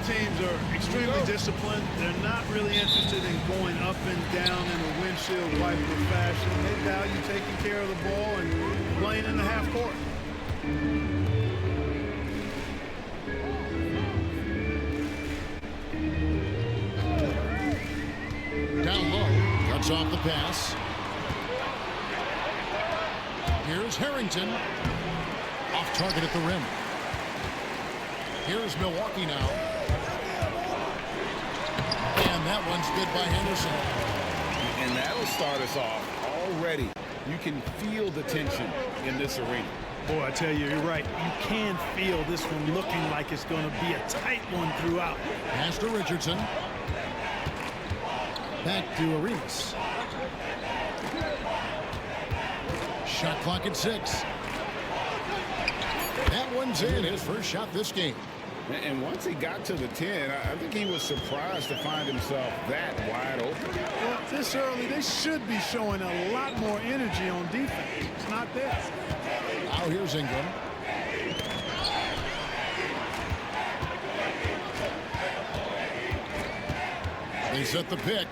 teams are extremely disciplined. They're not really interested in going up and down in a windshield wiper fashion. They value taking care of the ball and playing in the half court. Down low, cuts off the pass. Here's Harrington. Off target at the rim. Here's Milwaukee now. And that one's good by Henderson. And that'll start us off already. You can feel the tension in this arena. Boy, I tell you, you're right. You can feel this one looking like it's going to be a tight one throughout. Pass to Richardson. Back to Arenas. Shot clock at 6. That one's in, his first shot this game. And once he got to the 10, I think he was surprised to find himself that wide open. Well, this early, they should be showing a lot more energy on defense. It's not there. Now here's Ingram. They set the pick.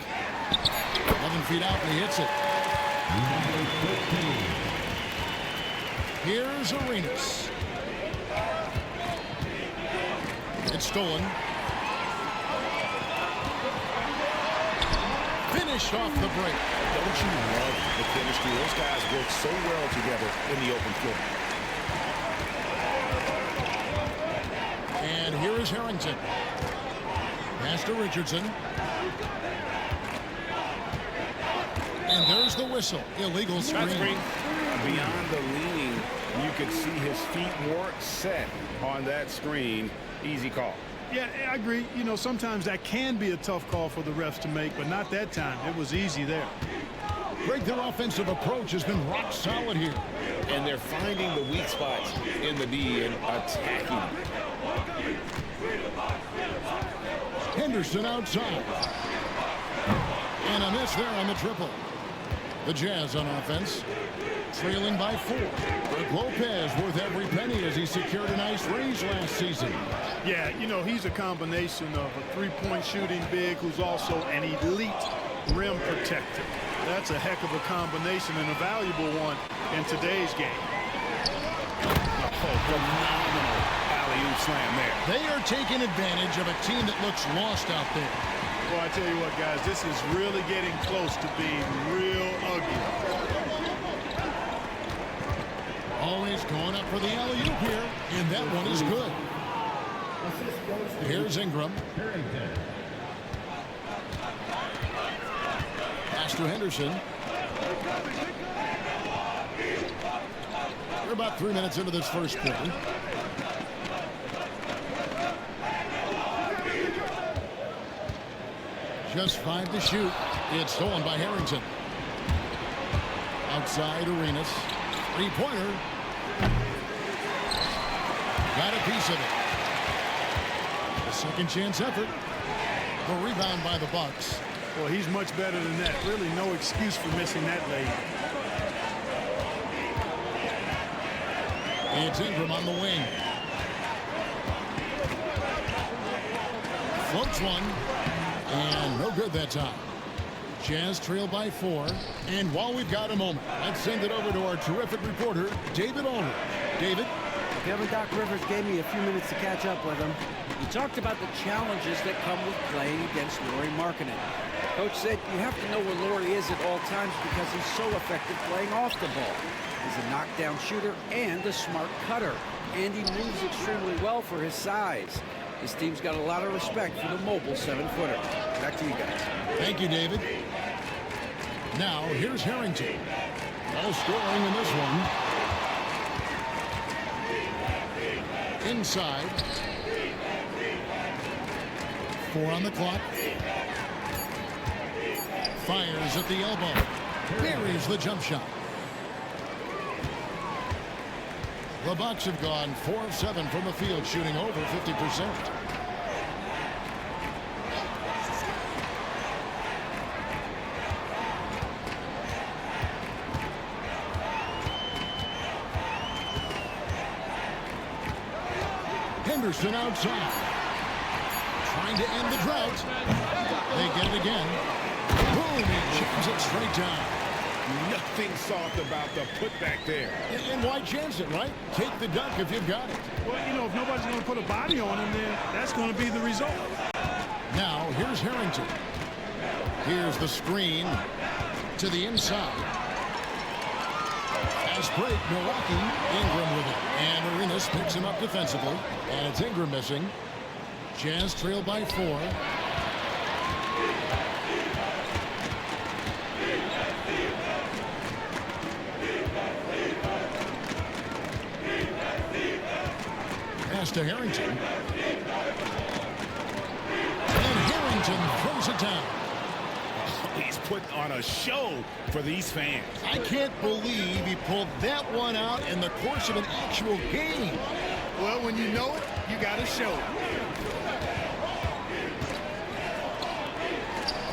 11 feet out, and he hits it. Here's Arenas. It's stolen. Finished off the break. Don't you love the chemistry? Those guys work so well together in the open floor. And here is Harrington. Pass to Richardson. And there's the whistle. Illegal screen. Beyond the leaning, you could see his feet more set on that screen. Easy call. Yeah, I agree. You know, sometimes that can be a tough call for the refs to make, but not that time. It was easy there. Greg, their offensive approach has been rock solid here. And they're finding the weak spots in the D and attacking. Henderson outside. And a miss there on the triple. The Jazz on offense, trailing by 4. Brook Lopez worth every penny as he secured a nice raise last season. Yeah, you know, he's a combination of a three-point shooting big who's also an elite rim protector. That's a heck of a combination and a valuable one in today's game. Oh, phenomenal alley-oop slam there. They are taking advantage of a team that looks lost out there. Well, I tell you what, guys, this is really getting close to being real ugly. Always going up for the alley-oop here, and that one is good. Here's Ingram. Pass to Henderson. We're about 3 minutes into this first quarter. Just 5 to shoot. It's stolen by Harrington. Outside Arenas. Three-pointer. Got a piece of it. A second chance effort. The rebound by the Bucks. Well, he's much better than that. Really no excuse for missing that lane. It's Ingram on the wing. Floats one. And no good that time. Jazz trail by 4. And while we've got a moment, let's send it over to our terrific reporter, David Allred. David? Kevin, Doc Rivers gave me a few minutes to catch up with him. He talked about the challenges that come with playing against Lauri Markkanen. Coach said you have to know where Lauri is at all times because he's so effective playing off the ball. He's a knockdown shooter and a smart cutter. And he moves extremely well for his size. This team's got a lot of respect for the mobile 7-footer. Back to you guys. Thank you, David. Now, here's Harrington. No scoring in this one. Inside. 4 on the clock. Fires at the elbow. Buries the jump shot. The Bucks have gone 4 of 7 from the field, shooting over 50%. Henderson outside. trying to end the drought. They get it again. Boom, he jams it straight down. Nothing soft about the putback there. And why chance it, right? Take the dunk if you've got it. Well, you know, if nobody's going to put a body on him, then that's going to be the result. Now, here's Harrington. Here's the screen to the inside. Fast break, Milwaukee. Ingram with it. And Arenas picks him up defensively. And it's Ingram missing. Jazz trail by 4. Pass to Harrington. And Harrington throws it down. He's putting on a show for these fans. I can't believe he pulled that one out in the course of an actual game. Well, when you know it, you got to show it.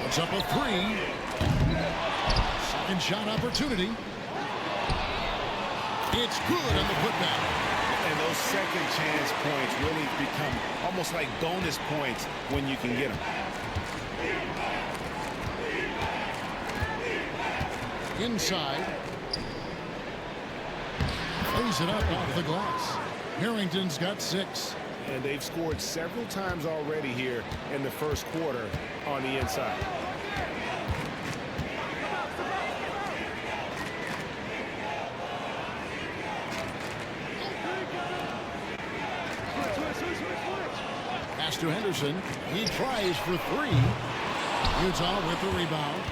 Puts up a 3. Second shot opportunity. It's good on the putback. And those second chance points really become almost like bonus points when you can get them. Inside. Plays it up off the glass. Harrington's got 6. And they've scored several times already here in the first quarter on the inside. Pass to Henderson. He tries for 3. Utah with the rebound.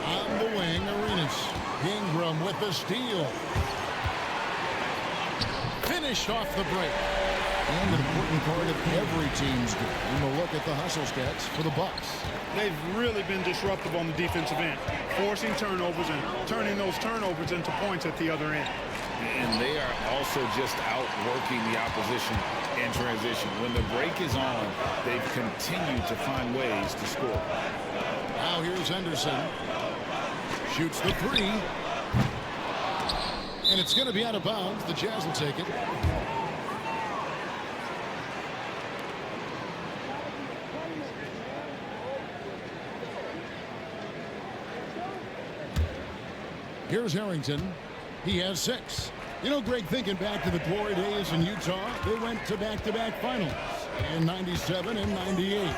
On the wing, Arenas. Ingram with the steal. Finished off the break. And an important part of every team's game. And we'll look at the hustle stats for the Bucks. They've really been disruptive on the defensive end, forcing turnovers and turning those turnovers into points at the other end. And they are also just outworking the opposition in transition. When the break is on, they've continued to find ways to score. Now here's Henderson. Shoots the 3. And it's going to be out of bounds. The Jazz will take it. Here's Harrington. He has 6. You know, Greg, thinking back to the glory days in Utah, they went to back-to-back finals in 97 and 98.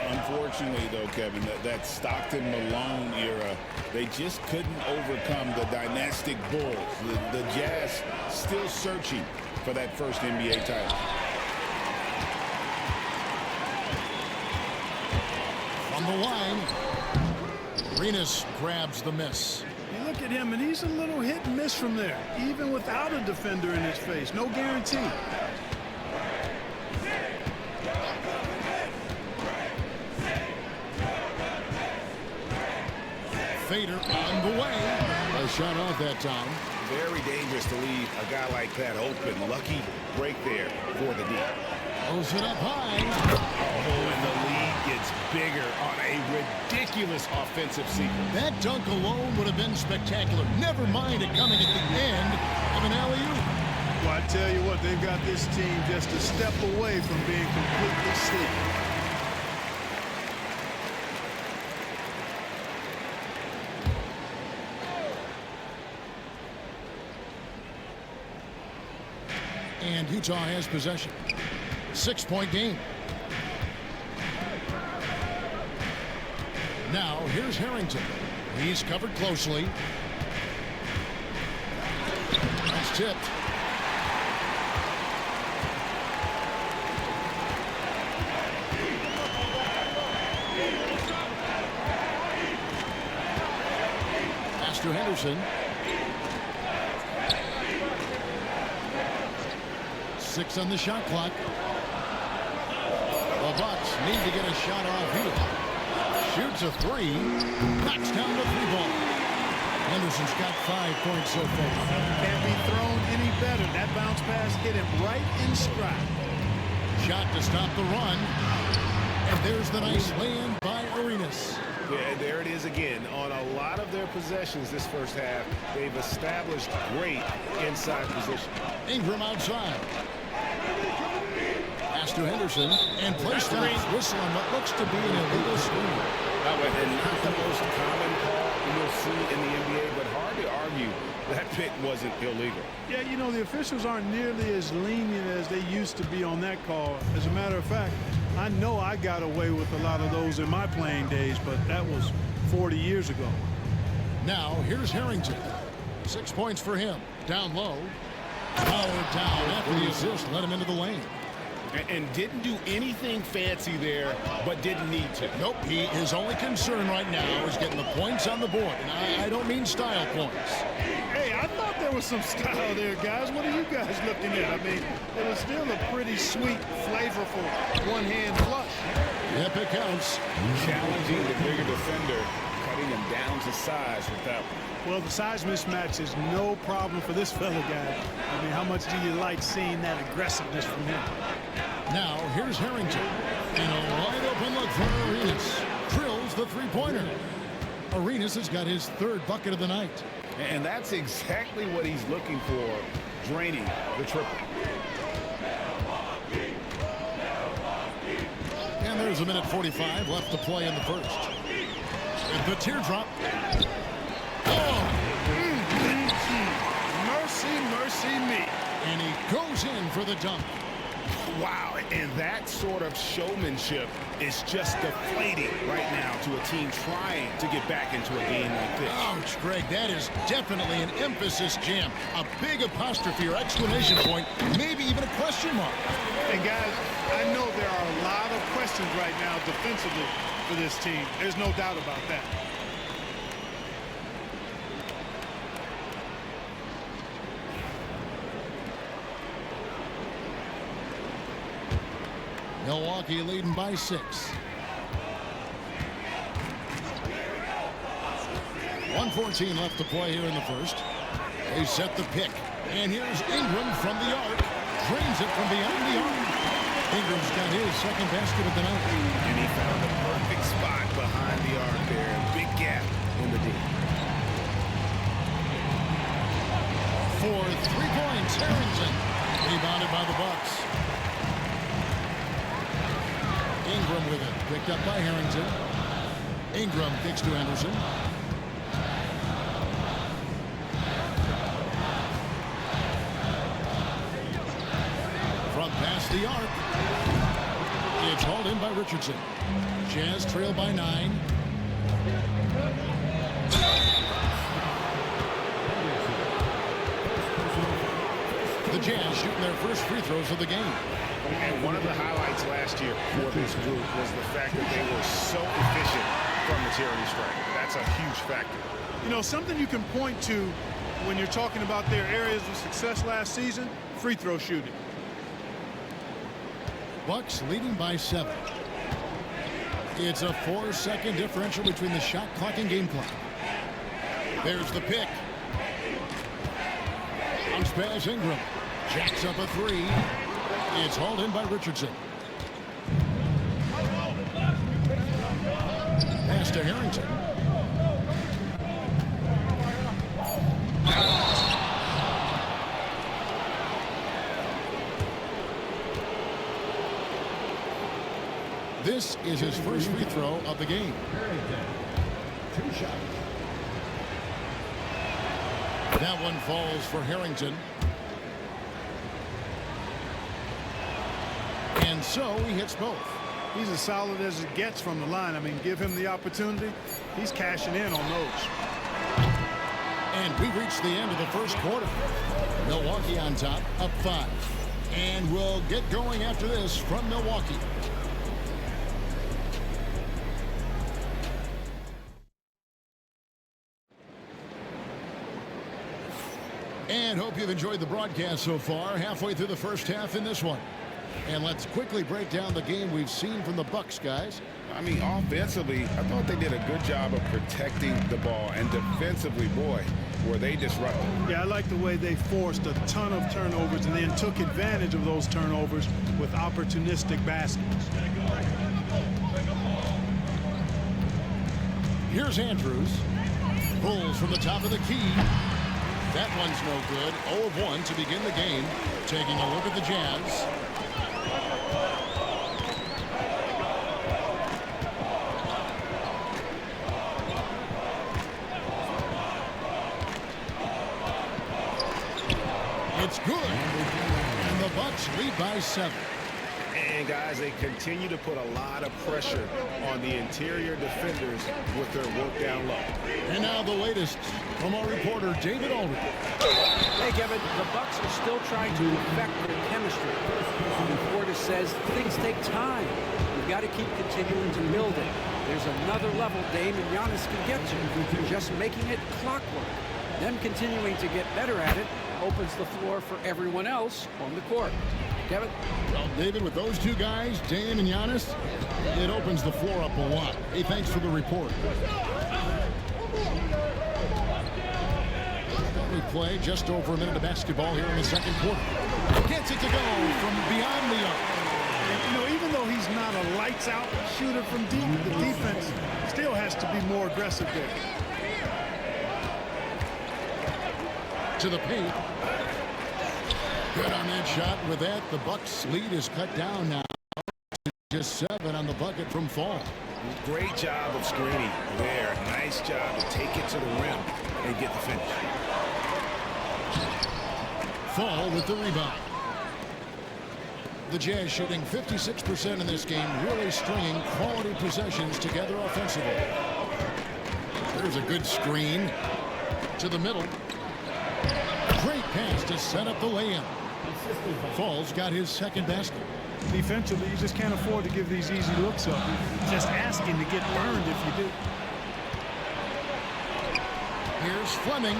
Unfortunately, though, Kevin, that Stockton-Malone era, they just couldn't overcome the dynastic Bulls. The Jazz still searching for that first NBA title. From the line, Arenas grabs the miss. You look at him, and he's a little hit and miss from there, even without a defender in his face. No guarantee. Fader on the way. A shot off that time. Very dangerous to leave a guy like that open. Lucky break there for the D. Throws it up high. Oh, and the lead gets bigger on a ridiculous offensive sequence. That dunk alone would have been spectacular. Never mind it coming at the end of an alley-oop. Well, I tell you what, they've got this team just a step away from being completely sleep. And Utah has possession. 6-point game. Now, here's Harrington. He's covered closely. That's tipped. Pass to Henderson. 6 on the shot clock. The Bucks need to get a shot off here. Shoots a 3. Knocks down the 3-ball. Henderson's got 5 points so far. Can't be thrown any better. That bounce pass hit him right in stride. Shot to stop the run. And there's the nice lay-in by Arenas. Yeah, there it is again. On a lot of their possessions this first half, they've established great inside position. Ingram outside. Pass to Henderson and play stops. Whistle on what looks to be an illegal screen. And not the most common call you'll see in the NBA, but hard to argue that pick wasn't illegal. Yeah, you know, the officials aren't nearly as lenient as they used to be on that call. As a matter of fact, I know I got away with a lot of those in my playing days, but that was 40 years ago. Now, here's Harrington. 6 points for him. Down low. Powered down after the assist. Let him into the lane. And didn't do anything fancy there, but didn't need to. Nope. His only concern right now is getting the points on the board. And I don't mean style points. Hey, I thought there was some style there, guys. What are you guys looking at? I mean, it was still a pretty sweet, flavorful one-hand flush. Yep, it counts. Challenging the bigger defender, cutting him down to size with that one. Well, the size mismatch is no problem for this fella, guy. I mean, how much do you like seeing that aggressiveness from him? Now, here's Harrington. And a wide-open look for Arenas. Drills the three-pointer. Arenas has got his third bucket of the night. And that's exactly what he's looking for, draining the triple. And there's 1:45 left to play in the first. And the teardrop. Mercy, mercy me. And he goes in for the dunk. Wow, and that sort of showmanship is just deflating right now to a team trying to get back into a game like this. Ouch, Greg, that is definitely an emphasis jam. A big apostrophe or exclamation point, maybe even a question mark. And guys, I know there are a lot of questions right now defensively for this team. There's no doubt about that. Milwaukee leading by 6. 1:14 left to play here in the first. They set the pick. And here's Ingram from the arc. Drains it from beyond the arc. Ingram's got his second basket of the night. And he found the perfect spot behind the arc there. Big gap in the D. For 3 points, Harrington. Rebounded by the Bucks. Ingram with it. Picked up by Harrington. Ingram kicks to Anderson. From past the arc. It's hauled in by Richardson. Jazz trail by 9. The Jazz shooting their first free throws of the game. And one of the highlights last year for this group was the fact that they were so efficient from the charity stripe. That's a huge factor. You know, something you can point to when you're talking about their areas of success last season, free throw shooting. Bucks leading by 7. It's a 4-second differential between the shot clock and game clock. There's the pick. Bounce pass Ingram. Jacks up a 3. It's hauled in by Richardson. Pass to Harrington. This is his first free throw of the game. 2 shots. That one falls for Harrington. And so he hits both. He's as solid as it gets from the line. I mean, give him the opportunity. He's cashing in on those. And we reach the end of the first quarter. Milwaukee on top, up 5. And we'll get going after this from Milwaukee. And hope you've enjoyed the broadcast so far. Halfway through the first half in this one. And let's quickly break down the game we've seen from the Bucks, guys. I mean, offensively, I thought they did a good job of protecting the ball. And defensively, boy, were they disruptive. Yeah, I like the way they forced a ton of turnovers and then took advantage of those turnovers with opportunistic baskets. Here's Andrews. Pulls from the top of the key. That one's no good. 0 of 1 to begin the game. Taking a look at the Jazz. lead by 7. And guys, they continue to put a lot of pressure on the interior defenders with their work down low. And now the latest from our reporter, David Aldridge. Hey, Kevin, the Bucks are still trying to perfect their chemistry. Porter says things take time. You've got to keep continuing to build it. There's another level Dame and Giannis can get to. Just making it clockwork. Them continuing to get better at it opens the floor for everyone else on the court. Kevin? Well, David, with those two guys, Dame and Giannis, it opens the floor up a lot. Hey, thanks for the report. We play just over a minute of basketball here in the second quarter. Gets it to go from beyond the arc. And, you know, even though he's not a lights-out shooter from deep, the defense still has to be more aggressive there. To the paint. Good on that shot. With that, the Bucks' lead is cut down now. Just 7 on the bucket from Fall. Great job of screening there. Nice job to take it to the rim and get the finish. Fall with the rebound. The Jazz shooting 56% in this game, really stringing quality possessions together offensively. There's a good screen to the middle. Great pass to set up the lay-in. Fall's got his second basket. Defensively, you just can't afford to give these easy looks up. Just asking to get burned if you do. Here's Fleming.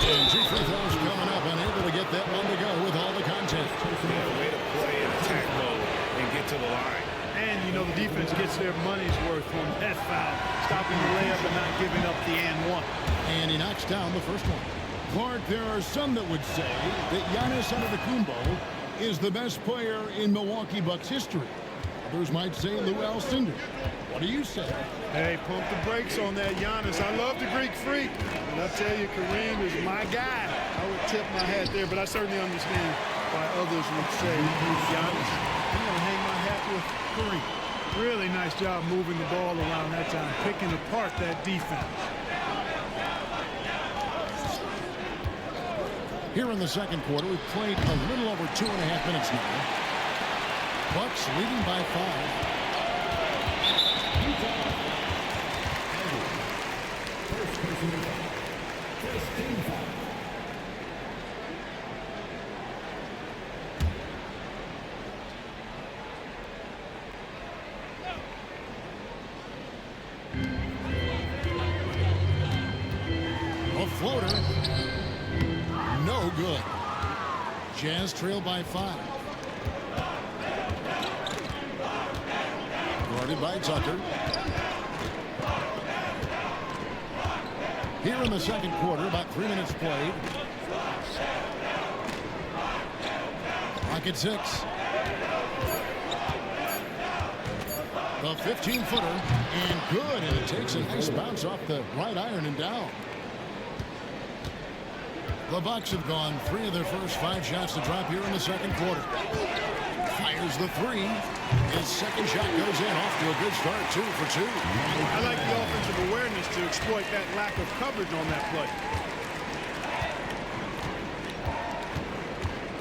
And 2 free throws coming up, unable to get that one to go with all the contact. Yeah, way to play in attack mode and get to the line. And, you know, the defense gets their money's worth on that foul, stopping the layup and not giving up the and one. And he knocks down the first one. Clark, there are some that would say that Giannis Antetokounmpo is the best player in Milwaukee Bucks history. Others might say Lou Alcindor. What do you say? Hey, pump the brakes on that Giannis. I love the Greek Freak. And I tell you, Kareem is my guy. I would tip my hat there, but I certainly understand why others would say Giannis. I'm going to hang my hat with Kareem. Really nice job moving the ball around that time, picking apart that defense. Here in the second quarter, we've played a little over 2.5 minutes now. Bucks leading by 5. A floater. No good. Jazz trail by 5. Guarded by Tucker. Here in the second quarter, about 3 minutes played. Clock at 6. The 15-footer, and good, and it takes a nice bounce off the right iron and down. The Bucks have gone 3 of their first 5 shots to drop here in the second quarter. Fires the 3. His second shot goes in, off to a good start, 2 for 2. I like the offensive awareness to exploit that lack of coverage on that play.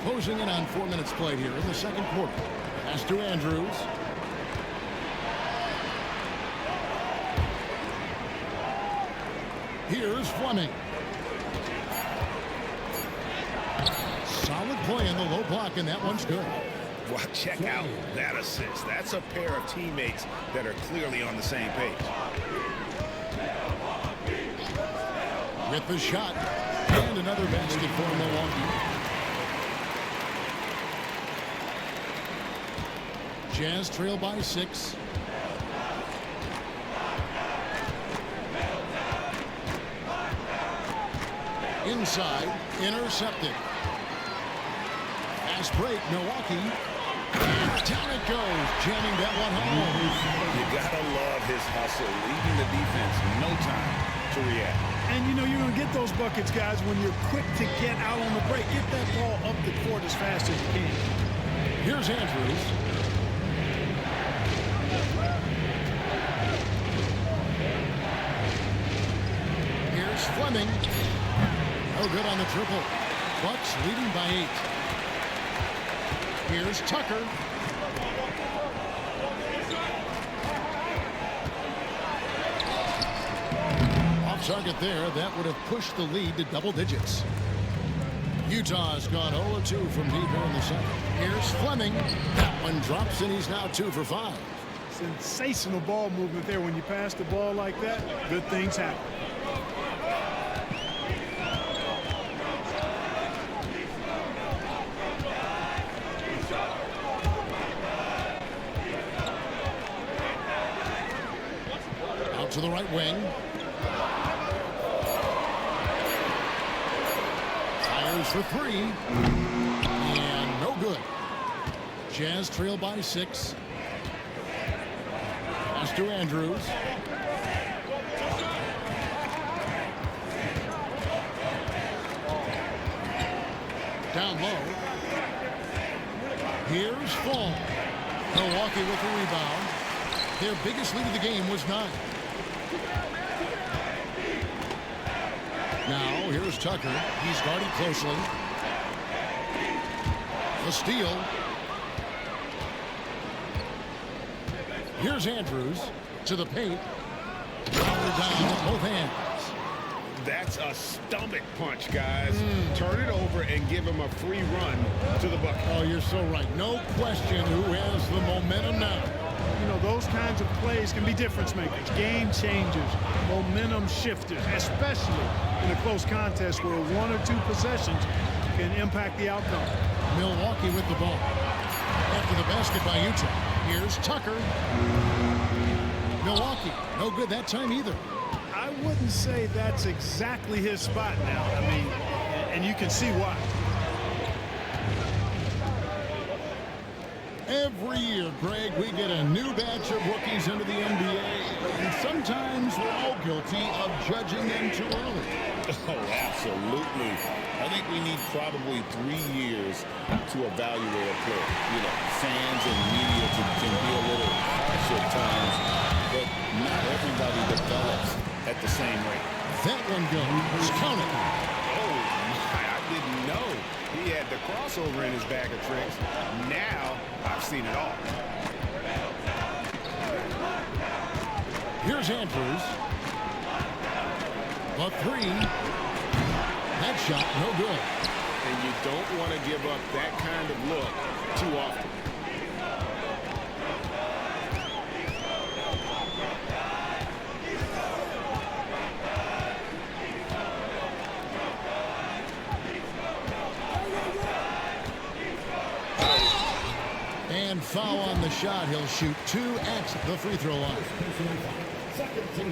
Closing in on 4 minutes played here in the second quarter. Pass to Andrews. Here's Fleming. Solid play in the low block, and that one's good. Well, check out that assist. That's a pair of teammates that are clearly on the same page. With the shot, and another basket for Milwaukee. Jazz trail by 6. Inside, intercepted. Fast break, Milwaukee. Down it goes, jamming that one home. You gotta love his hustle, leaving the defense no time to react. And, you know, you're going to get those buckets, guys, when you're quick to get out on the break. Get that ball up the court as fast as you can. Here's Andrews. Here's Fleming. No good on the triple. Bucks leading by 8. Here's Tucker. Off target there. That would have pushed the lead to double digits. Utah's gone 0-2 from deep here in the second. Here's Fleming. That one drops, and he's now 2 for 5. Sensational ball movement there. When you pass the ball like that, good things happen. Out to the right wing. Fires for 3. And no good. Jazz trail by 6. Pass to Andrews. Down low. Here's Fall. Milwaukee with the rebound. Their biggest lead of the game was 9. Now here's Tucker. He's guarded closely. The steal. Here's Andrews to the paint. Power down with both hands. That's a stomach punch, guys. Turn it over and give him a free run to the bucket. Oh, you're so right. No question who has the momentum now. You know, those kinds of plays can be difference makers, game changers, momentum shifters, especially in a close contest where 1 or 2 possessions can impact the outcome. Milwaukee with the ball. After the basket by Utah. Here's Tucker. Milwaukee, no good that time either. I wouldn't say that's exactly his spot now. I mean, and you can see why. Every year, Greg, we get a new batch of rookies into the NBA, and sometimes we're all guilty of judging them too early. Oh, absolutely. I think we need probably 3 years to evaluate a player. You know, fans and media can be a little harsh at times, but not everybody develops at the same rate. That one goes. Count it. Oh, my, I didn't know he had the crossover in his bag of tricks. Now, I've seen it all. Here's Andrews. The 3. That shot, no good. And you don't want to give up that kind of look too often. And foul on the shot. He'll shoot 2 at the free throw line.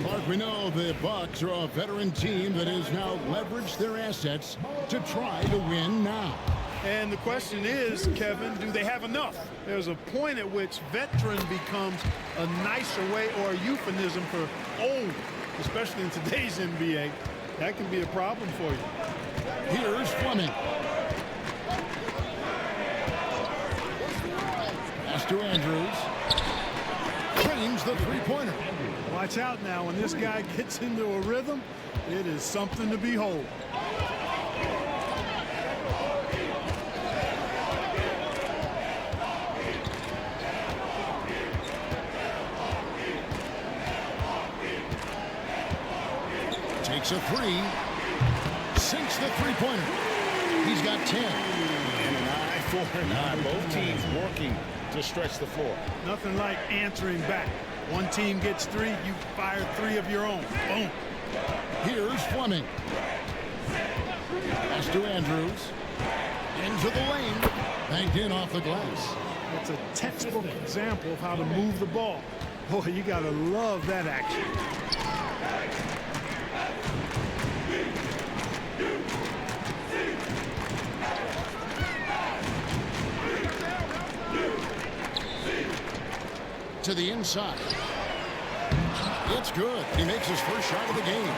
Clark, we know the Bucks are a veteran team that has now leveraged their assets to try to win now. And the question is, Kevin, do they have enough? There's a point at which veteran becomes a nicer way or a euphemism for old, especially in today's NBA. That can be a problem for you. Here's Fleming. Pass to Andrews. Trains the three-pointer. Watch out now. When this guy gets into a rhythm, it is something to behold. Takes a 3. Sinks the three-pointer. He's got 10. And an eye for an eye. Both teams working to stretch the floor. Nothing like answering back. One team gets 3, you fire 3 of your own. Boom. Here's Fleming. Pass to Andrews. Into the lane. Banked in off the glass. It's a textbook example of how to move the ball. Boy, you got to love that action. To the inside. It's good. He makes his first shot of the game.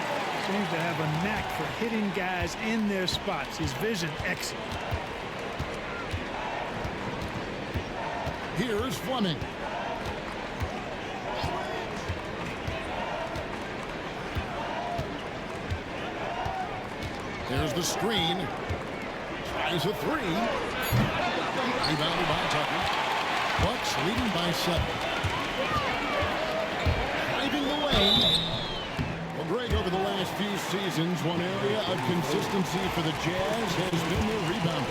Seems to have a knack for hitting guys in their spots. His vision excellent. Here's Fleming. There's the screen. Tries a three. Rebounded by Tucker. Bucks leading by 7. Driving the lane. Well, Greg, over the last few seasons, one area of consistency for the Jazz has been their rebounding.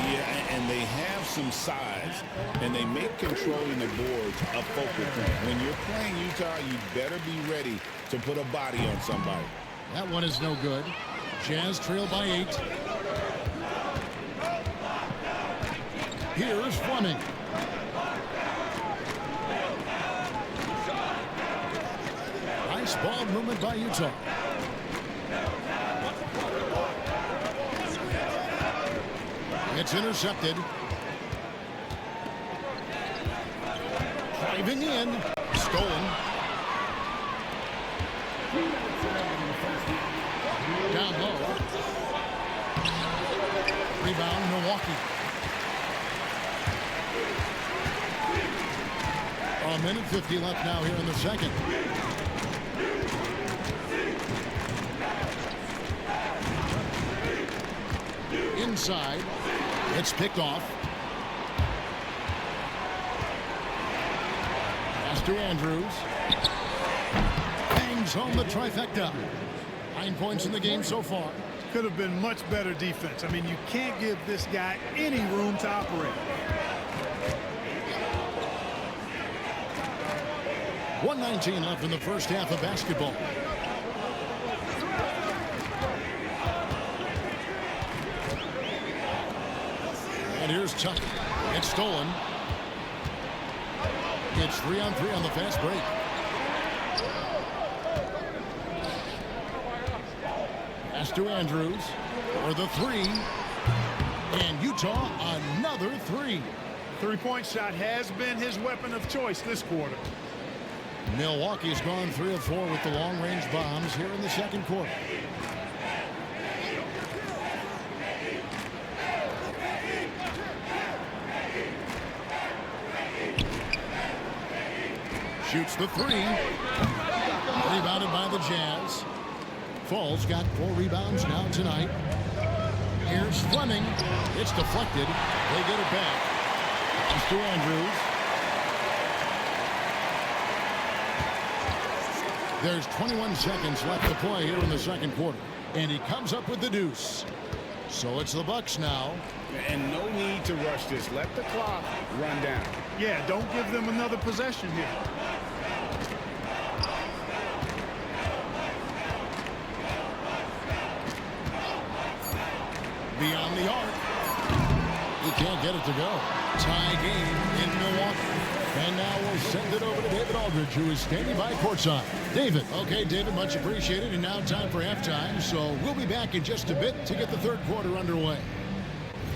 Yeah, and they have some size, and they make controlling the boards a focal point. When you're playing Utah, you better be ready to put a body on somebody. That one is no good. Jazz trail by 8. Here's Fleming. Nice ball movement by Utah. It's intercepted. Driving in. Stolen. Down low. Rebound, Milwaukee. A minute 50 left now here in the second. Inside. It's picked off. Pass to Andrews. Bangs home the trifecta. 9 points in the game so far. Could have been much better defense. I mean, you can't give this guy any room to operate. 1:19 left in the first half of basketball. And here's Tucker. It's stolen. It's 3-on-3 on the fast break. Pass to Andrews for the 3. And Utah another 3. Three-point shot has been his weapon of choice this quarter. Milwaukee's gone 3 of 4 with the long-range bombs here in the second quarter. Shoots the 3. Rebounded by the Jazz. Fall's got 4 rebounds now tonight. Here's Fleming. It's deflected. They get it back. It's to Andrews. There's 21 seconds left to play here in the second quarter. And he comes up with the deuce. So it's the Bucks now. And no need to rush this. Let the clock run down. Yeah, don't give them another possession here. Beyond the arc. He can't get it to go. Tie game in Milwaukee. And now we'll send it over to David Aldridge, who is standing by courtside. David. Okay, David, much appreciated. And now time for halftime. So we'll be back in just a bit to get the third quarter underway.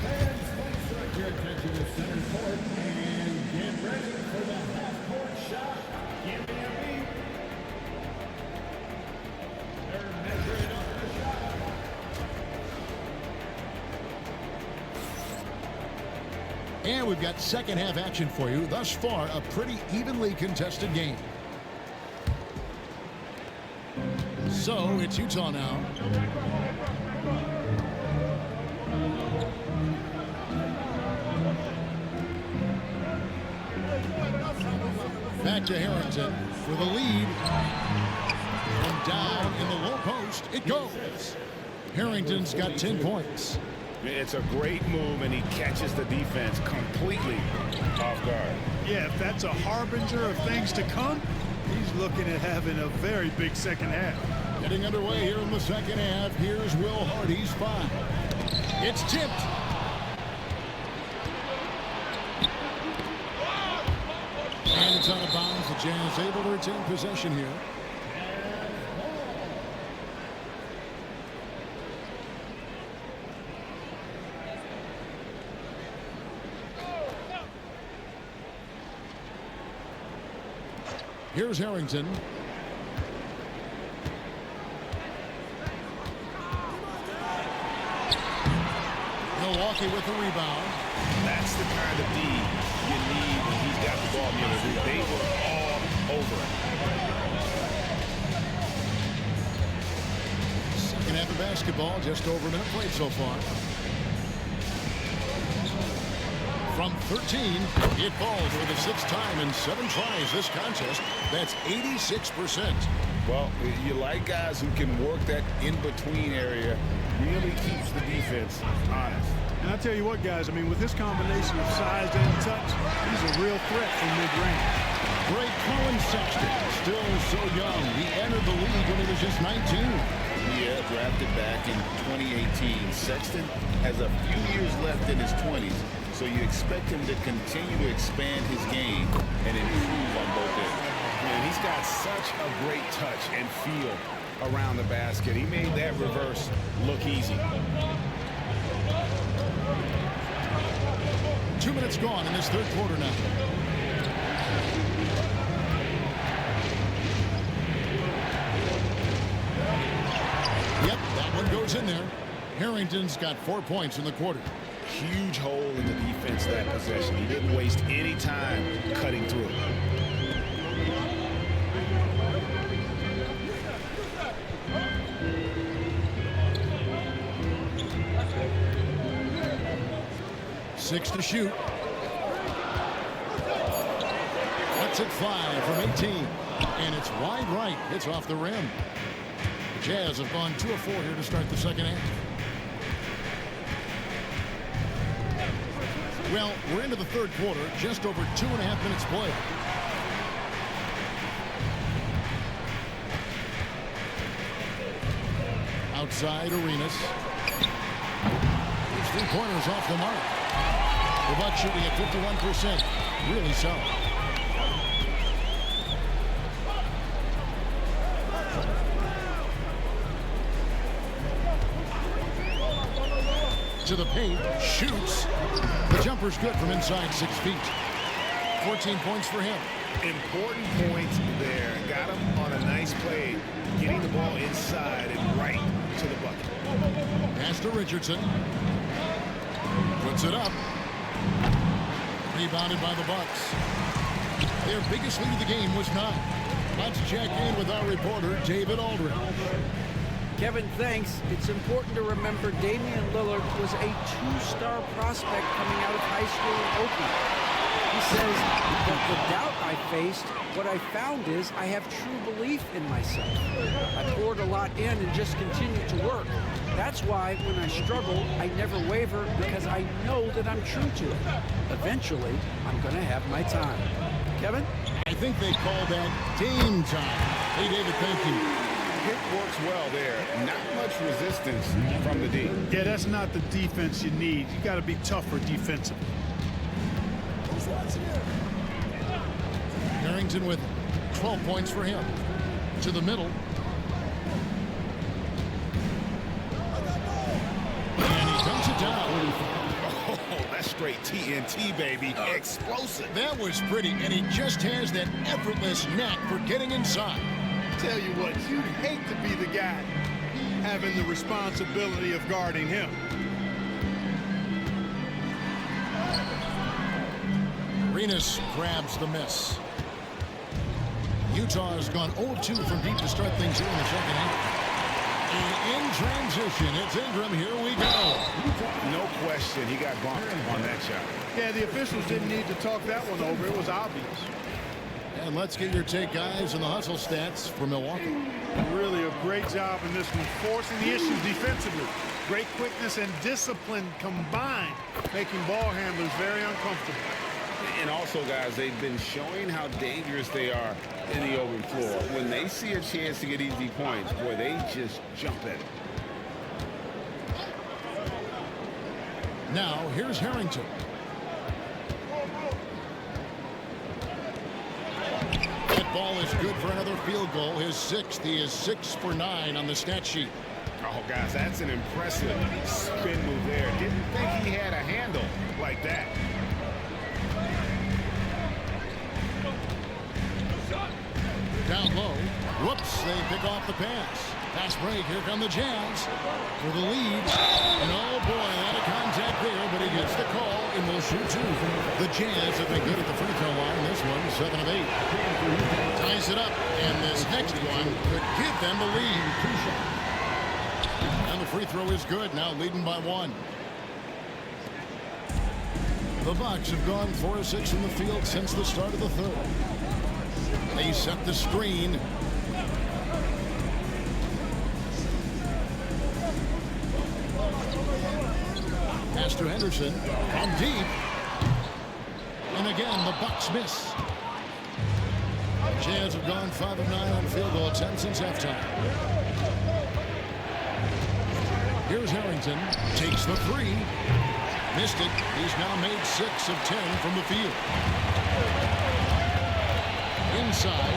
Fans, let's direct your attention to center court and get ready for the half-court shot. Give me a beat. They're measuring up the shot. And we've got second half action for you. Thus far, a pretty evenly contested game. So it's Utah now. Back to Harrington for the lead. And down in the low post it goes. Harrington's got 10 points. It's a great move, and he catches the defense completely off guard. Yeah, if that's a harbinger of things to come, he's looking at having a very big second half. Getting underway here in the second half. Here's Will Hardy's 5. It's tipped. And it's out of bounds. The Jazz able to retain possession here. Here's Harrington. Milwaukee with the rebound. That's the kind of D you need when he's got the ball. They were all over it. Second half of basketball, just over a minute played so far. From 13, it falls for the 6th time in 7 tries this contest. That's 86%. Well, you like guys who can work that in-between area. Really keeps the defense honest. And I tell you what, guys, I mean, with his combination of size and touch, he's a real threat from mid-range. Great Colin Sexton, still so young. He entered the league when he was just 19. Yeah, drafted back in 2018. Sexton has a few years left in his 20s, so you expect him to continue to expand his game and improve on both ends. Man, he's got such a great touch and feel around the basket. He made that reverse look easy. 2 minutes gone in this 3rd quarter now. Yep, that one goes in there. Harrington's got 4 points in the quarter. Huge hole in the defense that possession. He didn't waste any time cutting through. Six to shoot. Lets it fly from 18. And it's wide right. It's off the rim. The Jazz have gone 2 of 4 here to start the second half. Well, we're into the 3rd quarter. Just over 2.5 minutes played. Outside Arenas. His 3-pointers off the mark. The Bucks shooting at 51%. Really solid. To the paint. Shoots. The jumper's good from inside 6 feet. 14 points for him. Important points there. Got him on a nice play, getting the ball inside and right to the bucket. Pass to Richardson. Puts it up. Rebounded by the Bucks. Their biggest lead of the game was 9. Let's check in with our reporter, David Aldridge. Kevin, thanks. It's important to remember Damian Lillard was a 2-star prospect coming out of high school in Oakland. He says that the doubt I faced, what I found is I have true belief in myself. I poured a lot in and just continued to work. That's why when I struggle, I never waver because I know that I'm true to it. Eventually, I'm going to have my time. Kevin? I think they call that Dame time. Hey, David, thank you. It works well there. Not much resistance from the D. Yeah, that's not the defense you need. You got to be tougher defensively. Harrington with 12 points for him. To the middle. And he dumps it down. Oh, that's straight TNT, baby. Explosive. That was pretty, and he just has that effortless knack for getting inside. Tell you what, you'd hate to be the guy having the responsibility of guarding him. Arenas grabs the miss. Utah has gone 0-2 from deep to start things here in the second half. And in transition, it's Ingram. Here we go. No question, he got bumped on that shot. Yeah, the officials didn't need to talk that one over. It was obvious. And let's get your take, guys, on the hustle stats for Milwaukee. Really a great job in this one, forcing the issues defensively. Great quickness and discipline combined, making ball handlers very uncomfortable. And also, guys, they've been showing how dangerous they are in the open floor. When they see a chance to get easy points, boy, they just jump at it. Now, here's Harrington. That ball is good for another field goal. His 6th. He is 6 for 9 on the stat sheet. Oh, guys, that's an impressive spin move there. Didn't think he had a handle like that. Down low. Whoops, they pick off the pass. Pass break. Here come the Jazz for the lead. And oh boy, out of contact there, but he gets the call and will shoot 2. The Jazz have been good at the free throw line. This one, 7 of 8. Ties it up, and this next one could give them the lead. And the free throw is good, now leading by 1. The Bucks have gone 4 of 6 from the field since the start of the third. They set the screen. Pass to Henderson. And deep. And again, the Bucks miss. Jazz have gone 5 of 9 on field goal attempts since halftime. Here's Harrington. Takes the 3. Missed it. He's now made 6 of 10 from the field. Inside.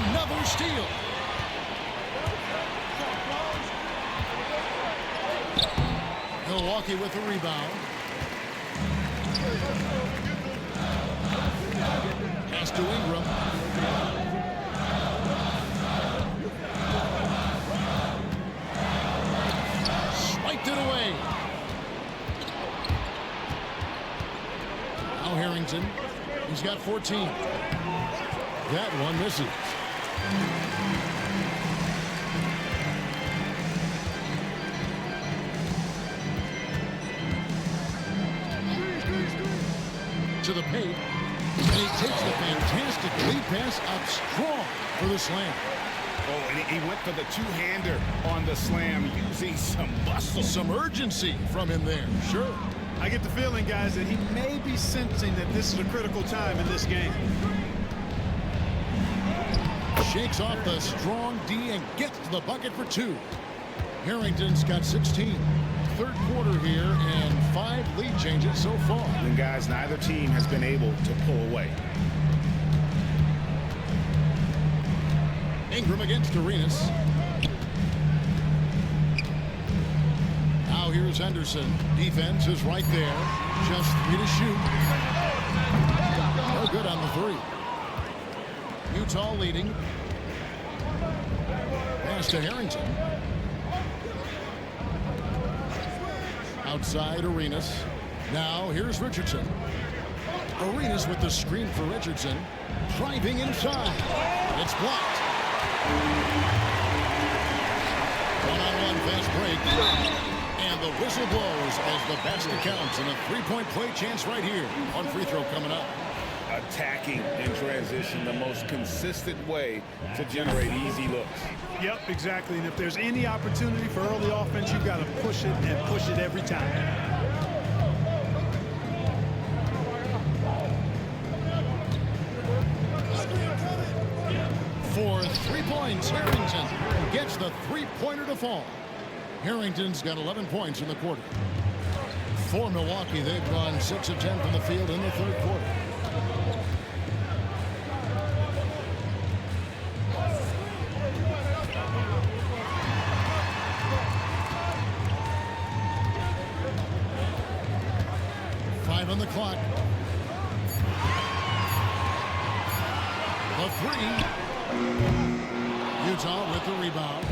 Another steal. Milwaukee with the rebound. Pass to Ingram. Swiped it away. Now Harrington. He's got 14. That one misses. To the paint. And he takes the fantastic lead pass up strong for the slam. Oh, and he went for the two-hander on the slam, using some muscle. Some urgency from him there. Sure. I get the feeling, guys, that he may be sensing that this is a critical time in this game. Shakes off the strong D and gets to the bucket for 2. Harrington's got 16. Third quarter here and 5 lead changes so far. And guys, neither team has been able to pull away. Ingram against Arenas. Now here's Henderson. Defense is right there. Just 3 to shoot. No good on the 3. Utah leading. Pass to Harrington. Outside Arenas. Now here's Richardson. Arenas with the screen for Richardson. Driving inside. It's blocked. One-on-one fast break. And the whistle blows as the basket counts. And a 3-point play chance right here. One free throw coming up. Attacking in transition, the most consistent way to generate easy looks. Yep, exactly. And if there's any opportunity for early offense, you've got to push it and push it every time. For 3 points, Harrington gets the 3-pointer to fall. Harrington's got 11 points in the quarter. For Milwaukee, they've gone 6 of 10 from the field in the third quarter. On the clock. The 3. Utah with the rebound.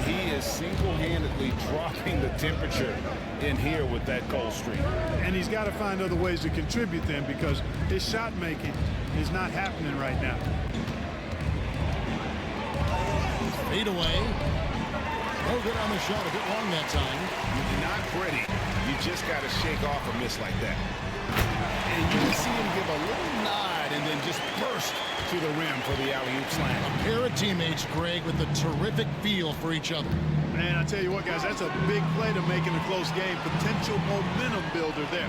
He is single-handedly dropping the temperature in here with that cold streak. And he's got to find other ways to contribute then, because his shot making is not happening right now. Fade away. No good on the shot. A bit long that time. Not pretty. You just got to shake off a miss like that. And you can see him give a little nod and then just burst to the rim for the alley-oop slam. A pair of teammates, Greg, with a terrific feel for each other. Man, I tell you what, guys, that's a big play to make in a close game. Potential momentum builder there.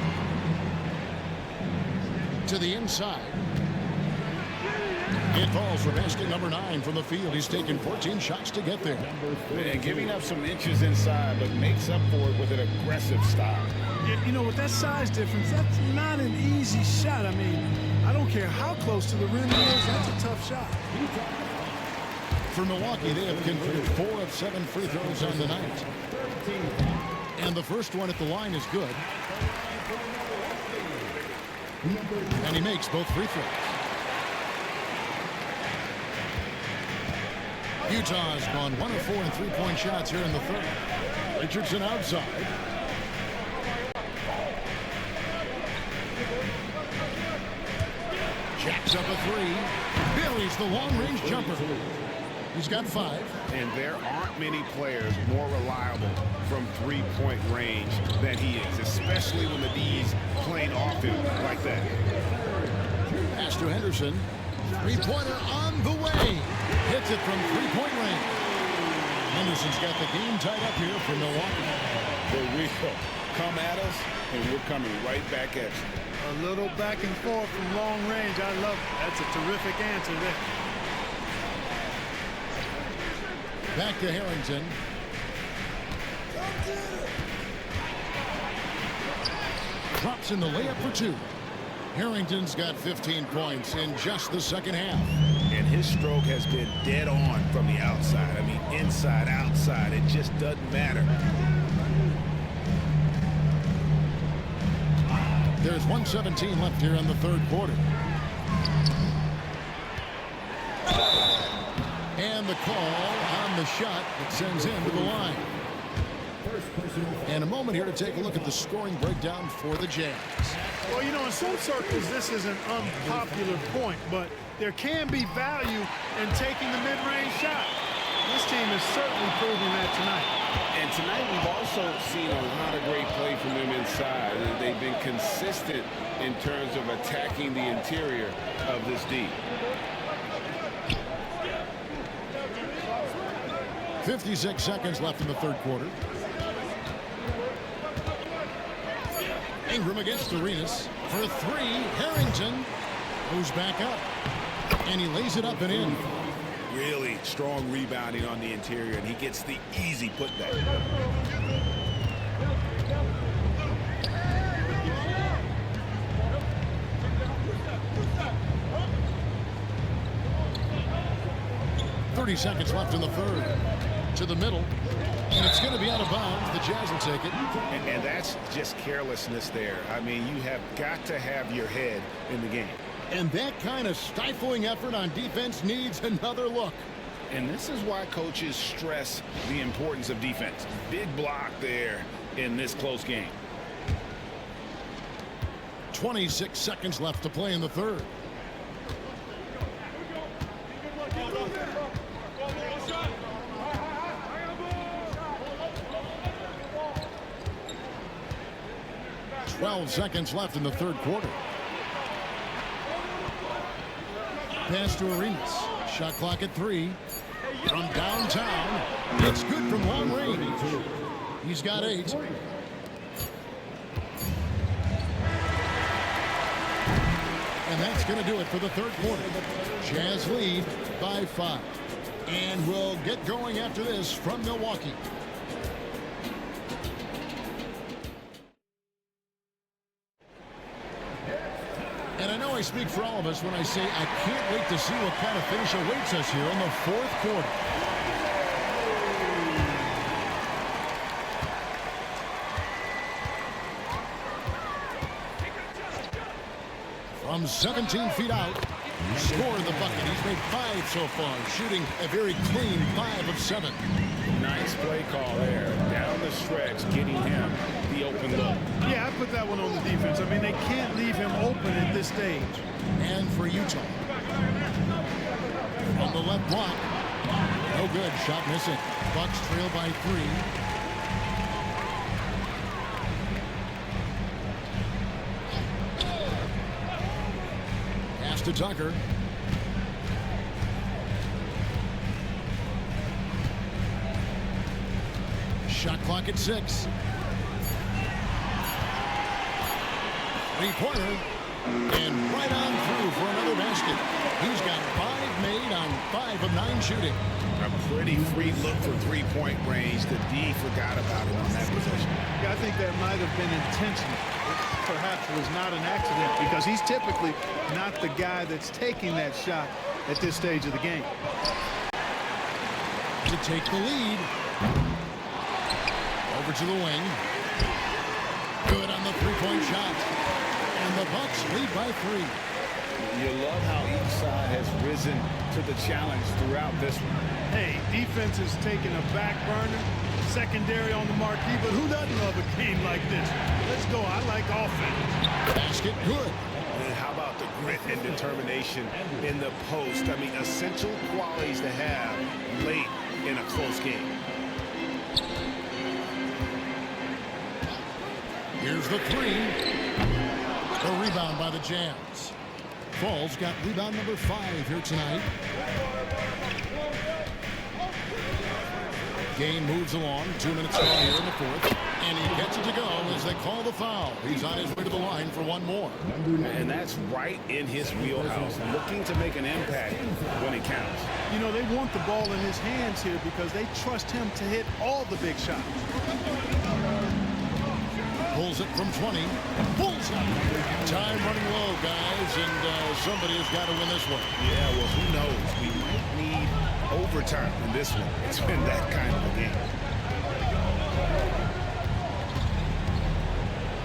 To the inside. It falls for basket number 9 from the field. He's taken 14 shots to get there. And giving up some inches inside, but makes up for it with an aggressive style. You know, with that size difference, that's not an easy shot. I mean, I don't care how close to the rim it is, that's a tough shot. For Milwaukee, they have converted 4 of 7 free throws on the night. And the first one at the line is good. And he makes both free throws. Utah has gone 1 of 4 in 3-point shots here in the third. Richardson outside. Jacks up a 3. Buries the long-range jumper. He's got 5. And there aren't many players more reliable from 3-point range than he is, especially when the D's playing off him like that. Pass to Henderson. Three-pointer on the way. Hits it from three-point range. Henderson's got the game tied up here for Milwaukee. For real. Come at us, and we're coming right back at you. A little back and forth from long range. I love it. That's a terrific answer there. Back to Harrington. Drops in the layup for two. Harrington's got 15 points in just the second half. And his stroke has been dead on from the outside. I mean, inside, outside, it just doesn't matter. There's 1:17 left here in the third quarter. And the call on the shot that sends him to the line. And a moment here to take a look at the scoring breakdown for the Jazz. Well, you know, in some circles, this is an unpopular point, but there can be value in taking the mid-range shot. This team is certainly proving that tonight. And tonight we've also seen a lot of great play from them inside. They've been consistent in terms of attacking the interior of this D. 56 seconds left in the third quarter. Ingram against Arenas for three. Harrington goes back up, and he lays it up and in. Really strong rebounding on the interior, and he gets the easy putback. Seconds left in the third. To the middle, and it's going to be out of bounds. The Jazz will take it. And that's just carelessness there. I mean, you have got to have your head in the game. And that kind of stifling effort on defense needs another look. And this is why coaches stress the importance of defense. Big block there in this close game. 26 seconds left to play in the third. Seconds left in the third quarter. Pass to Arenas. Shot clock at 3. From downtown. It's good from long range. He's got 8. And that's going to do it for the third quarter. Jazz lead by 5. And we'll get going after this from Milwaukee. And I know I speak for all of us when I say I can't wait to see what kind of finish awaits us here in the fourth quarter. From 17 feet out, scored the bucket. He's made 5 so far, shooting a very clean 5 of 7. Nice play call there. Down the stretch, getting him the open look. Yeah, I put that one on the defense. I mean, they can't leave him open at this stage. And for Utah. On the left block. No good. Shot missing. Bucks trail by 3. Pass to Tucker. Shot clock at 6. Three-pointer. And right on through for another basket. He's got 5 made on 5 of 9 shooting. A pretty free look for three-point range. The D forgot about it on that possession. Yeah, I think that might have been intentional. Perhaps it was not an accident because he's typically not the guy that's taking that shot at this stage of the game. To take the lead. Over to the wing. Good on the three-point shot. And the Bucks lead by 3. You love how each side has risen to the challenge throughout this one. Hey, defense has taken a back burner, secondary on the marquee, but who doesn't love a game like this? Let's go. I like offense. Basket good. And how about the grit and determination in the post? I mean, essential qualities to have late in a close game. Here's the 3. The rebound by the Jazz. Fall's got rebound number 5 here tonight. Game moves along. 2 minutes gone here in the fourth. And he gets it to go as they call the foul. He's on his way to the line for one more. And that's right in his wheelhouse, looking to make an impact when it counts. You know, they want the ball in his hands here because they trust him to hit all the big shots. Pulls it from 20. Pulls it. Time running low, guys, and somebody has got to win this one. Yeah, well, who knows? We might need overtime in this one. It's been that kind of a game.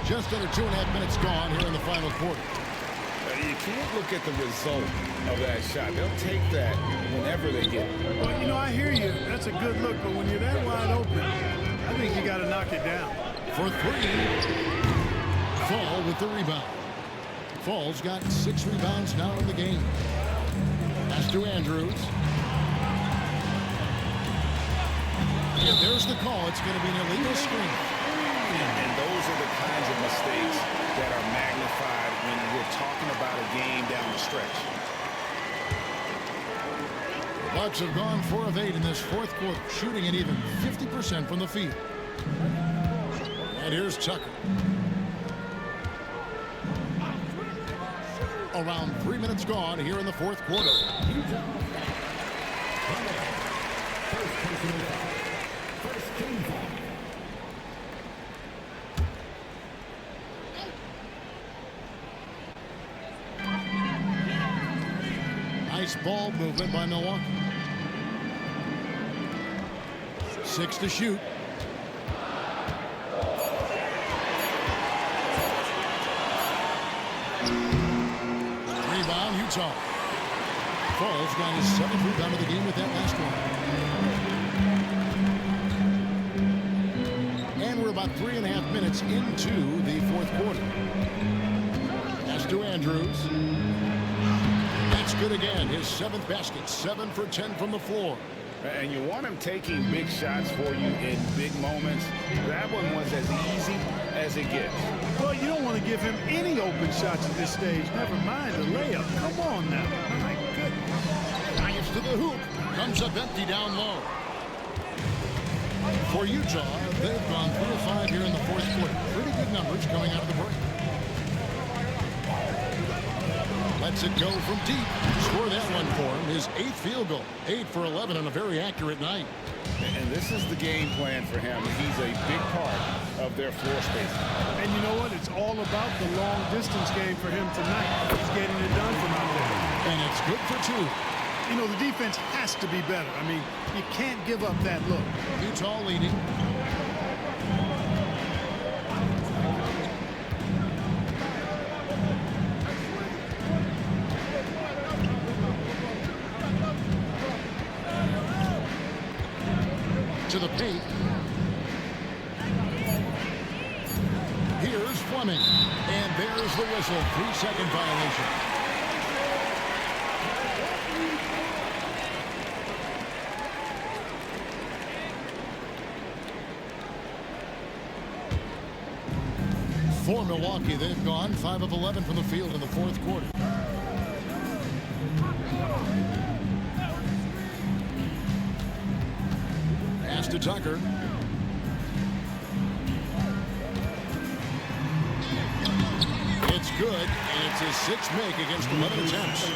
Just under 2.5 minutes gone here in the final quarter. You can't look at the result of that shot. They'll take that whenever they get it. Well, you know, I hear you. That's a good look, but when you're that wide open, I think you got to knock it down. For 3. Fall with the rebound. Fall's got 6 rebounds now in the game. Pass to Andrews. And there's the call. It's going to be an illegal screen. And those are the kinds of mistakes that are magnified when we're talking about a game down the stretch. The Bucks have gone 4 of 8 in this fourth quarter, shooting at even 50% from the field. And here's Tucker. Around 3 minutes gone here in the fourth quarter. Nice ball movement by Milwaukee. 6 to shoot. Rebound, Utah. Fall's got his 7th rebound of the game with that last one. And we're about 3.5 minutes into the fourth quarter. Pass to Andrews. That's good again. His 7th basket. 7 for 10 from the floor. And you want him taking big shots for you in big moments. That one was as easy as it gets. Well, you don't want to give him any open shots at this stage. Never mind the layup. Come on now. My goodness. Drives to the hoop. Comes up empty down low. For Utah, they've gone 3 of 5 here in the fourth quarter. Pretty good numbers coming out of the break. Lets it go from deep. Score that one for him. His 8th field goal. 8 for 11 on a very accurate night. And this is the game plan for him. He's a big part of their floor space. And you know what? It's all about the long distance game for him tonight. He's getting it done from out there. And it's good for 2. You know, the defense has to be better. I mean, you can't give up that look. Utah leading. To the paint. Here's Fleming. And there's the whistle. 3-second violation. For Milwaukee, they've gone 5 of 11 from the field in the fourth quarter. Pass to Tucker. It's good, and it's his 6th make against 11 attempts.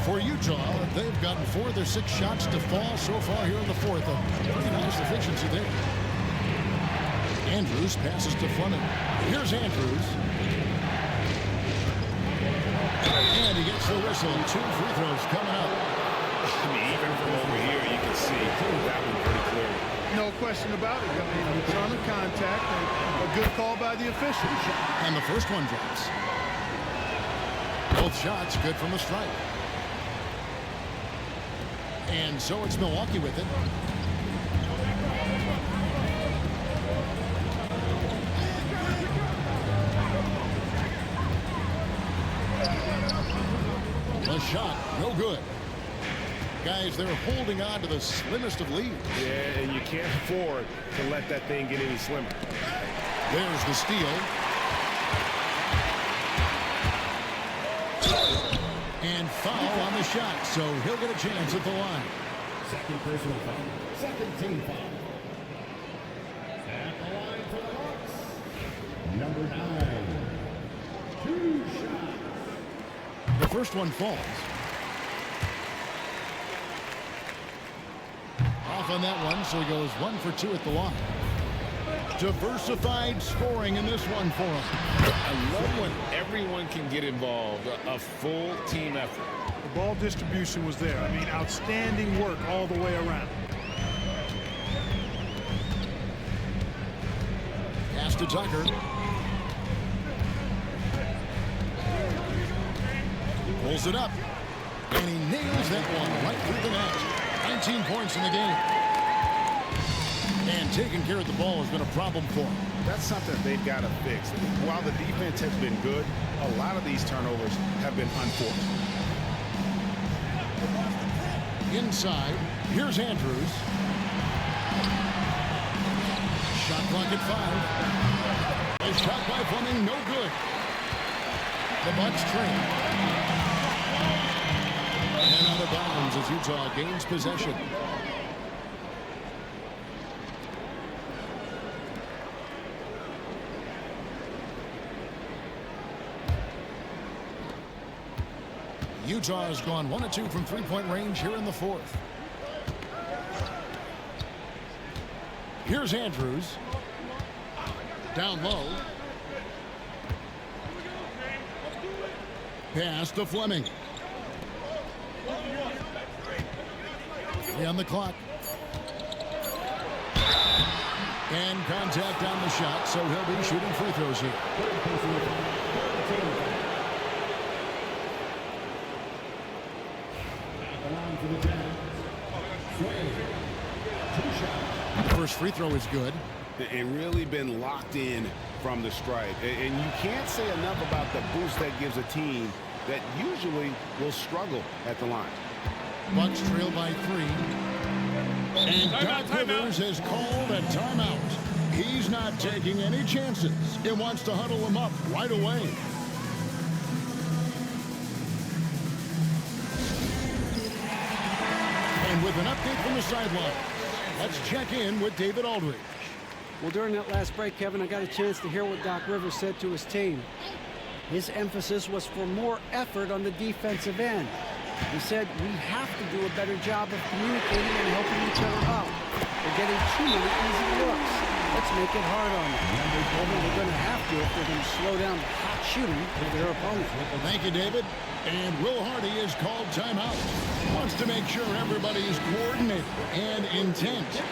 For Utah, they've gotten 4 of their 6 shots to fall so far here in the fourth. A pretty nice efficiency there. Andrews passes to Fleming. Here's Andrews. And he gets the whistle. 2 free throws coming up. I mean, even from over here, you can see that one pretty clearly. No question about it. I mean, a ton of contact and a good call by the officials. And the first one drops. Both shots good from the strike. And so it's Milwaukee with it. The shot, no good. Guys, they're holding on to the slimmest of leads. Yeah, and you can't afford to let that thing get any slimmer. There's the steal. And foul on the shot, so he'll get a chance at the line. Second personal foul. Second team foul. At the line for the Bucks. Number 9. 2 shots. The first one falls. Off on that one, so he goes 1 for 2 at the line. Diversified scoring in this one for him. I love when everyone can get involved, a full team effort. The ball distribution was there. I mean, outstanding work all the way around. Pass to Tucker. Pulls it up. And he nails that one right through the net. 19 points in the game. And taking care of the ball has been a problem for him. That's something they've got to fix. While the defense has been good, a lot of these turnovers have been unforced. Inside, here's Andrews. Shot clock at 5. A shot by Fleming, no good. The Bucks train. And out of bounds as Utah gains possession. Utah has gone 1 of 2 from three-point range here in the fourth. Here's Andrews. Down low. Pass to Fleming. 3 on the clock. And contact on the shot, so he'll be shooting free throws here. The first free throw is good. It really been locked in from the stripe. And you can't say enough about the boost that gives a team that usually will struggle at the line. Bucks trail by 3. And Doc Rivers has called a timeout. He's not taking any chances. He wants to huddle them up right away. And with an update from the sideline, let's check in with David Aldridge. Well, during that last break, Kevin, I got a chance to hear what Doc Rivers said to his team. His emphasis was for more effort on the defensive end. He said, we have to do a better job of communicating and helping each other out. We're getting too many easy looks. Let's make it hard on them. They're going to have to if they're going to slow down the hot shooting of their opponent. Thank you, David. And Will Hardy is called timeout. Wants to make sure everybody is coordinated and intent.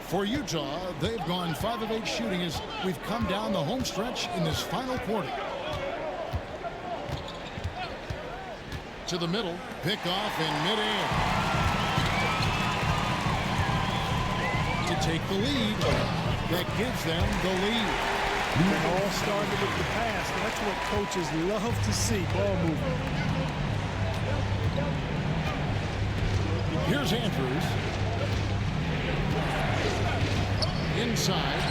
For Utah, they've gone 5 of 8 shooting as we've come down the home stretch in this final quarter. To the middle, pick off in midair. To take the lead, that gives them the lead. It all started with the pass. That's what coaches love to see, ball movement. Here's Andrews. Inside.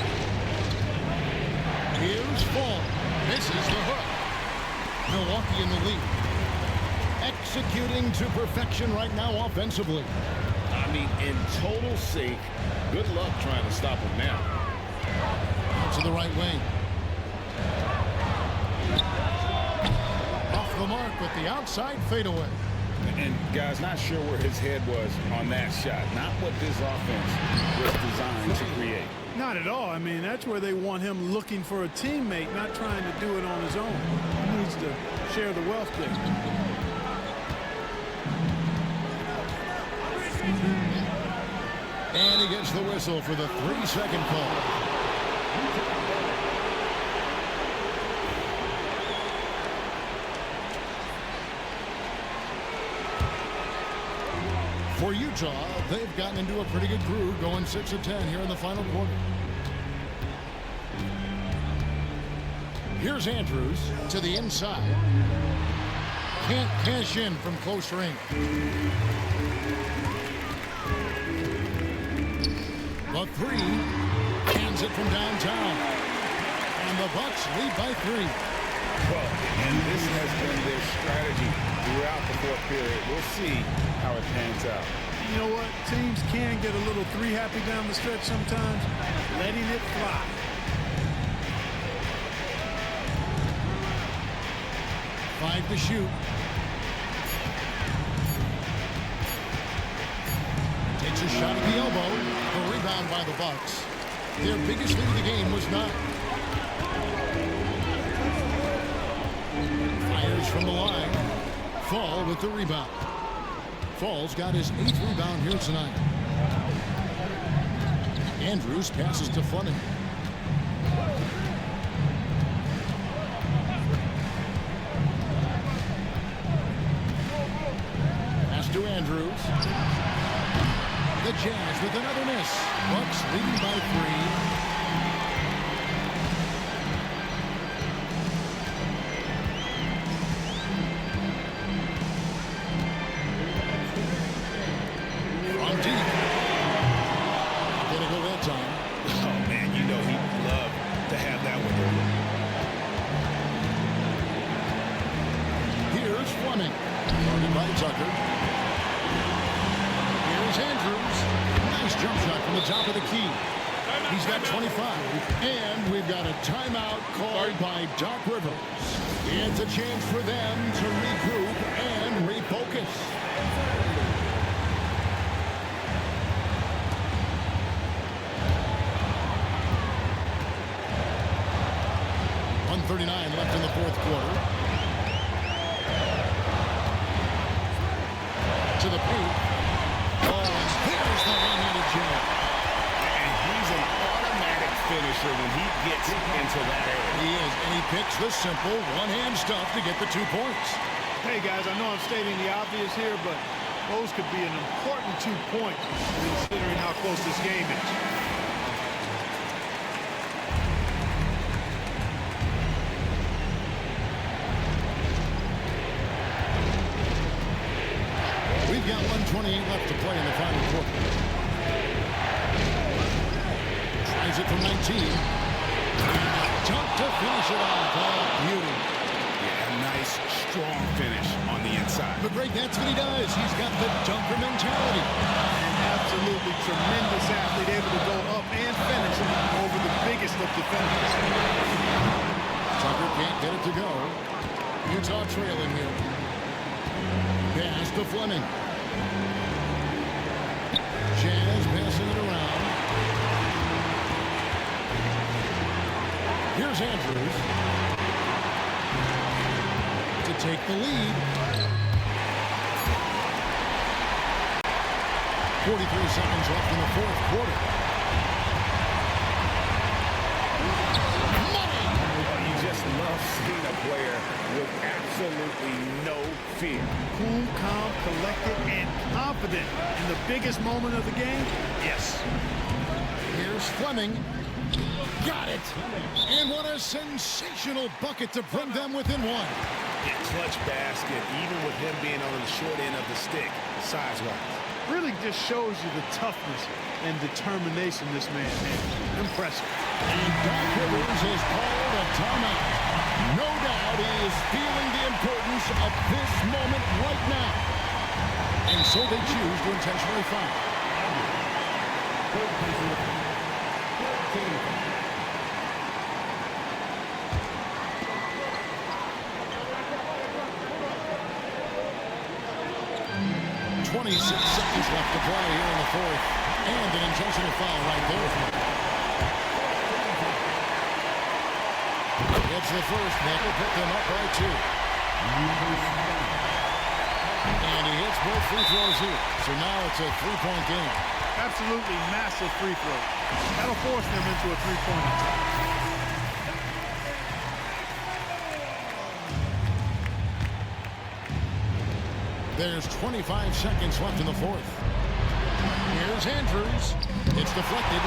Here's Fall. Misses the hook. Milwaukee in the lead. Executing to perfection right now offensively. I mean, in total sync. Good luck trying to stop him now. To the right wing. Off the mark with the outside fadeaway. And guys, not sure where his head was on that shot. Not what this offense was designed to create. Not at all. I mean, that's where they want him looking for a teammate, not trying to do it on his own. He needs to share the wealth there. And he gets the whistle for the 3-second call. For Utah, they've gotten into a pretty good groove, going 6 of 10 here in the final quarter. Here's Andrews to the inside. Can't cash in from close range. A three. Hands it from downtown. And the Bucks lead by 3. Well, and this has been their strategy throughout the fourth period. We'll see how it pans out. You know what? Teams can get a little three-happy down the stretch sometimes, letting it fly. Five to shoot. Takes a shot at the elbow. The rebound by the Bucks. Their biggest lead of the game was 9. Fires from the line. Fall with the rebound. Fall's got his 8th rebound here tonight. Andrews passes to Fleming. Pass to Andrews. The Jazz with another miss. Bucks leading by 3. Top of the key. He's got 25. And we've got a timeout called by Doc Rivers. It's a chance for them to regroup and refocus. .139 left in the fourth quarter. To the paint. Oh, there's the one-handed jam. Finisher when he gets into that area. He is, and he picks the simple one-hand stuff to get the 2 points. Hey, guys, I know I'm stating the obvious here, but those could be an important 2 points considering how close this game is. We've got 1:28 left to play in the final quarter. Tries it from 19. Dunk to finish it off. Oh, beauty. Yeah, a nice, strong finish on the inside. But Greg, that's what he does. He's got the dunker mentality. An absolutely tremendous athlete, able to go up and finish over the biggest of defenders. Tucker can't get it to go. Utah trailing here. Pass to Fleming. Jazz passing it around. Here's Andrews to take the lead. 43 seconds left in the fourth quarter. Money! Well, you just love seeing a player with absolutely no fear. Cool, calm, collected, and confident in the biggest moment of the game. Yes. Here's Fleming. Got it. And what a sensational bucket to bring them within 1. Yeah, clutch basket, even with him being on the short end of the stick, size-wise. Really just shows you the toughness and determination this man has. Impressive. And Doc Rivers has called a timeout. No doubt he is feeling the importance of this moment right now. And so they choose to intentionally foul. 26 seconds left to play here in the fourth. And an intentional foul right there. Gets the first. That will put them up by 2. And he hits both free throws here. So now it's a 3-point game. Absolutely massive free throw. That'll force them into a 3-pointer. There's 25 seconds left in the fourth. Here's Andrews. It's deflected.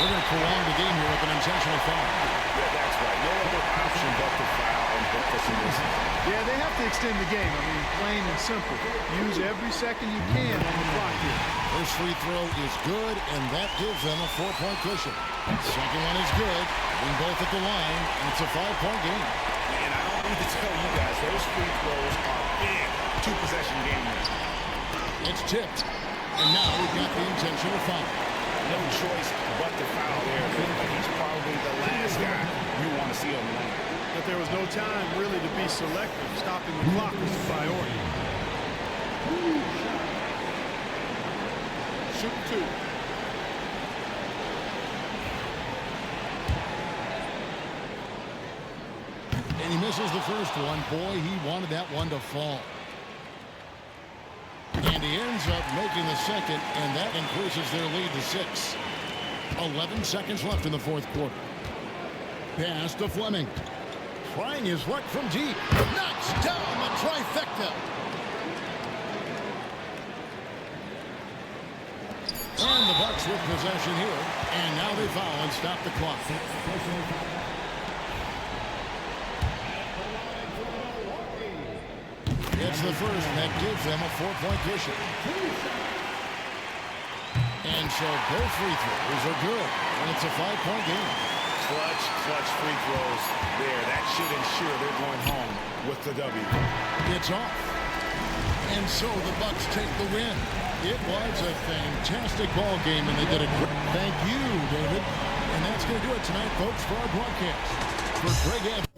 They're going to prolong the game here with an intentional foul. Yeah, that's right. No other option but to foul and hope for some distance. Yeah, they have to extend the game. I mean, plain and simple. Use every second you can on the clock here. First free throw is good, and that gives them a 4-point cushion. Second one is good. Bring both at the line, and it's a 5-point game. And I don't need to tell you guys, those free throws are big two-possession game winners. It's tipped, and now we've got the intentional foul. No choice but to foul there. But he's probably the last guy you want to see on the line. But there was no time really to be selective. Stopping the clock was the priority. Shoot 2. And he misses the first one. Boy, he wanted that one to fall. And he ends up making the second, and that increases their lead to 6. 11 seconds left in the fourth quarter. Pass to Fleming. Trying his luck from deep. Knocks down the trifecta. And the Bucks with possession here. And now they foul and stop the clock. It's the first, and that gives them a 4-point cushion. And so both free throws are good, and it's a 5-point game. Clutch free throws there. That should ensure they're going home with the W. It's off. And so the Bucks take the win. It was a fantastic ball game, and they did it. Thank you, David. And that's going to do it tonight, folks, for our broadcast. For Greg Evans.